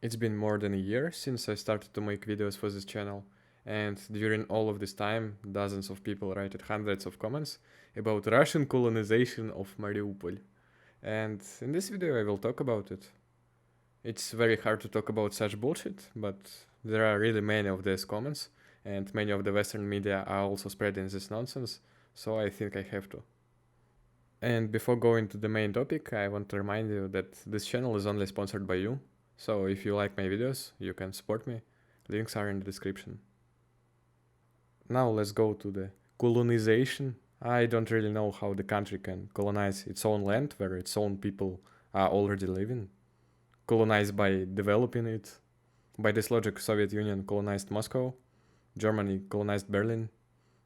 It's been more than a year since I started to make videos for this channel, and during all of this time, dozens of people wrote hundreds of comments about Russian colonization of Mariupol. And in this video I will talk about it. It's very hard to talk about such bullshit, but there are really many of these comments, and many of the Western media are also spreading this nonsense, so I think I have to. And before going to the main topic, I want to remind you that this channel is only sponsored by you, so if you like my videos, you can support me. Links are in the description. Now let's go to the colonization. I don't really know how the country can colonize its own land where its own people are already living. Colonize by developing it. By this logic, Soviet Union colonized Moscow, Germany colonized Berlin,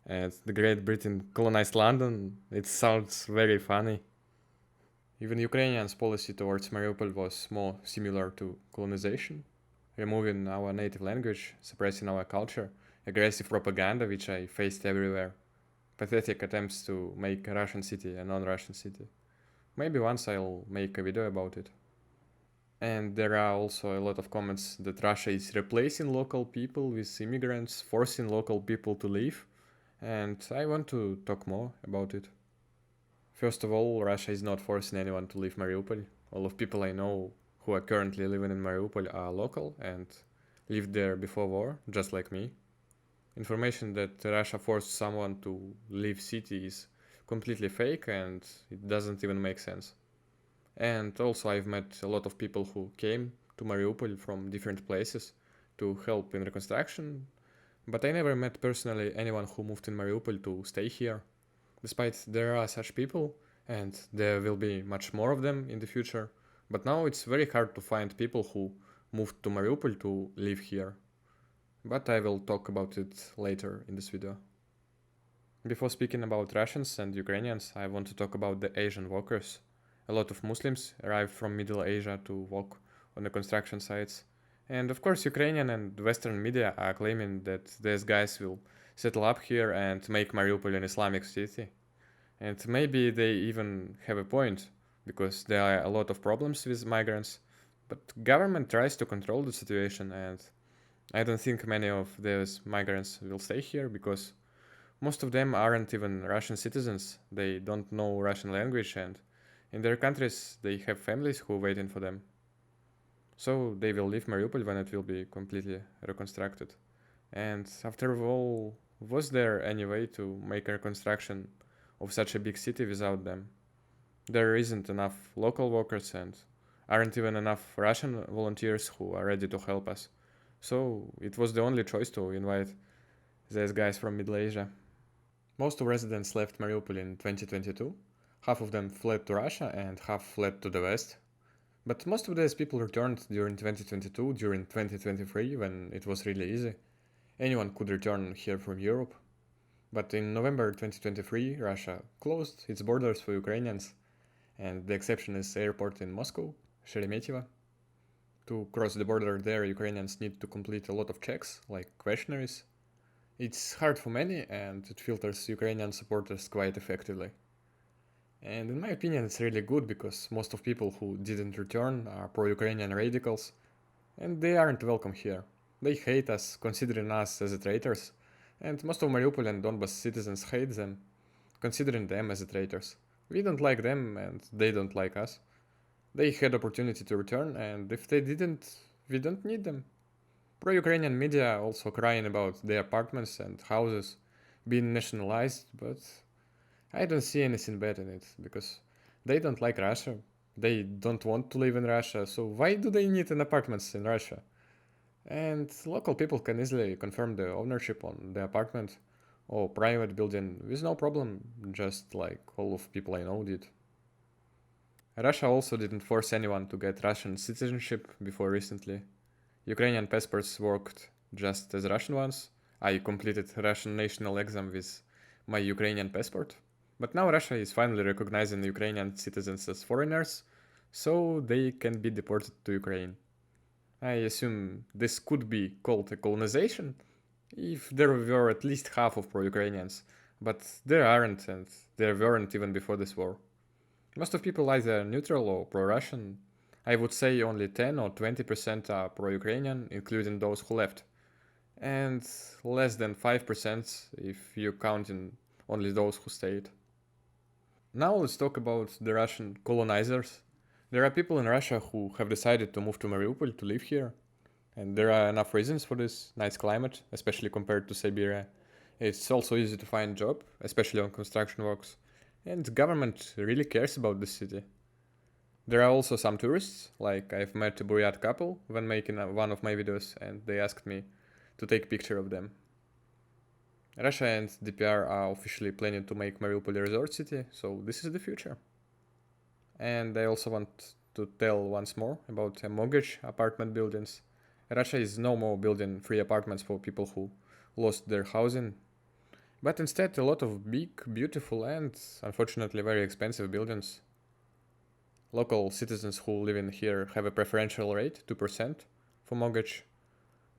and the Great Britain colonized London. It sounds very funny. Even Ukrainians' policy towards Mariupol was more similar to colonization, removing our native language, suppressing our culture, aggressive propaganda which I faced everywhere, pathetic attempts to make a Russian city a non-Russian city. Maybe once I'll make a video about it. And there are also a lot of comments that Russia is replacing local people with immigrants, forcing local people to leave, and I want to talk more about it. First of all, Russia is not forcing anyone to leave Mariupol. All of people I know who are currently living in Mariupol are local and lived there before war, just like me. Information that Russia forced someone to leave city is completely fake and it doesn't even make sense. And also I've met a lot of people who came to Mariupol from different places to help in reconstruction, but I never met personally anyone who moved in Mariupol to stay here. Despite there are such people, and there will be much more of them in the future, but now it's very hard to find people who moved to Mariupol to live here. But I will talk about it later in this video. Before speaking about Russians and Ukrainians, I want to talk about the Asian workers. A lot of Muslims arrived from Middle Asia to work on the construction sites. And of course Ukrainian and Western media are claiming that these guys will settle up here and make Mariupol an Islamic city. And maybe they even have a point, because there are a lot of problems with migrants, but government tries to control the situation, and I don't think many of those migrants will stay here, because most of them aren't even Russian citizens, they don't know Russian language, and in their countries they have families who are waiting for them. So they will leave Mariupol when it will be completely reconstructed. And after all, was there any way to make a reconstruction of such a big city without them? There isn't enough local workers and aren't even enough Russian volunteers who are ready to help us. So it was the only choice to invite these guys from Middle Asia. Most of residents left Mariupol in 2022. Half of them fled to Russia and half fled to the West. But most of these people returned during 2022, during 2023, when it was really easy. Anyone could return here from Europe. But in November 2023, Russia closed its borders for Ukrainians, and the exception is airport in Moscow, Sheremetyevo. To cross the border there, Ukrainians need to complete a lot of checks, like questionnaires. It's hard for many, and it filters Ukrainian supporters quite effectively. And in my opinion, it's really good, because most of people who didn't return are pro-Ukrainian radicals, and they aren't welcome here. They hate us, considering us as traitors, and most of Mariupol and Donbas citizens hate them, considering them as traitors. We don't like them, and they don't like us. They had opportunity to return, and if they didn't, we don't need them. Pro-Ukrainian media also crying about their apartments and houses being nationalized, but I don't see anything bad in it, because they don't like Russia, they don't want to live in Russia, so why do they need an apartments in Russia? And local people can easily confirm the ownership on the apartment or private building with no problem, just like all of people I know did. Russia also didn't force anyone to get Russian citizenship before recently. Ukrainian passports worked just as Russian ones. I completed Russian national exam with my Ukrainian passport. But now Russia is finally recognizing Ukrainian citizens as foreigners, so they can be deported to Ukraine. I assume this could be called a colonization, if there were at least half of pro-Ukrainians, but there aren't, and there weren't even before this war. Most of people either neutral or pro-Russian. I would say only 10 or 20% are pro-Ukrainian, including those who left, and less than 5% if you count in only those who stayed. Now let's talk about the Russian colonizers. There are people in Russia who have decided to move to Mariupol to live here, and there are enough reasons for this. Nice climate, especially compared to Siberia. It's also easy to find job, especially on construction works, and the government really cares about this city. There are also some tourists, like I've met a Buryat couple when making one of my videos, and they asked me to take picture of them. Russia and DPR are officially planning to make Mariupol a resort city, so this is the future. And I also want to tell once more about mortgage apartment buildings. Russia is no more building free apartments for people who lost their housing, but instead a lot of big, beautiful and unfortunately very expensive buildings. Local citizens who live in here have a preferential rate, 2%, for mortgage,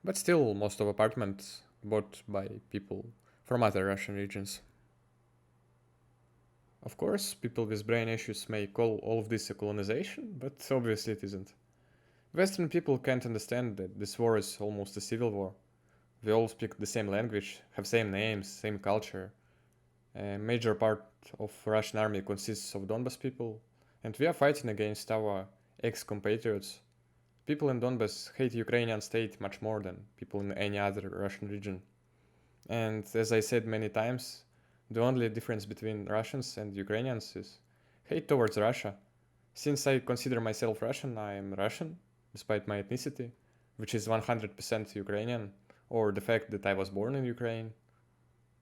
but still most of apartments bought by people from other Russian regions. Of course, people with brain issues may call all of this a colonization, but obviously it isn't. Western people can't understand that this war is almost a civil war. We all speak the same language, have same names, same culture. A major part of Russian army consists of Donbas people, and we are fighting against our ex-compatriots. People in Donbas hate Ukrainian state much more than people in any other Russian region. And as I said many times, the only difference between Russians and Ukrainians is hate towards Russia. Since I consider myself Russian, I am Russian, despite my ethnicity, which is 100% Ukrainian, or the fact that I was born in Ukraine.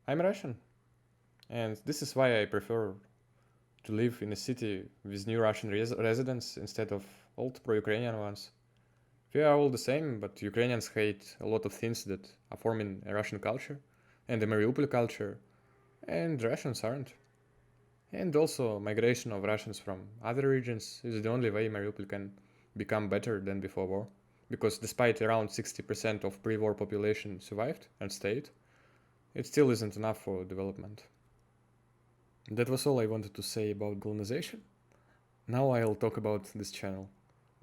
I'm Russian. And this is why I prefer to live in a city with new Russian residents instead of old pro-Ukrainian ones. We are all the same, but Ukrainians hate a lot of things that are forming a Russian culture and the Mariupol culture, and Russians aren't. And also, migration of Russians from other regions is the only way Mariupol can become better than before war, because despite around 60% of pre-war population survived and stayed, it still isn't enough for development. That was all I wanted to say about colonization. Now I'll talk about this channel.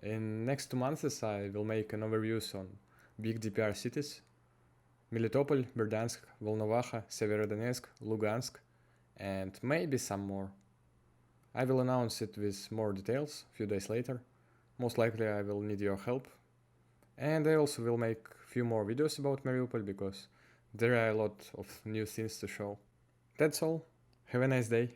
In next 2 months I will make an overviews on big DPR cities: Melitopol, Berdansk, Volnovakha, Severodonetsk, Lugansk, and maybe some more. I will announce it with more details a few days later. Most likely I will need your help. And I also will make few more videos about Mariupol because there are a lot of new things to show. That's all. Have a nice day.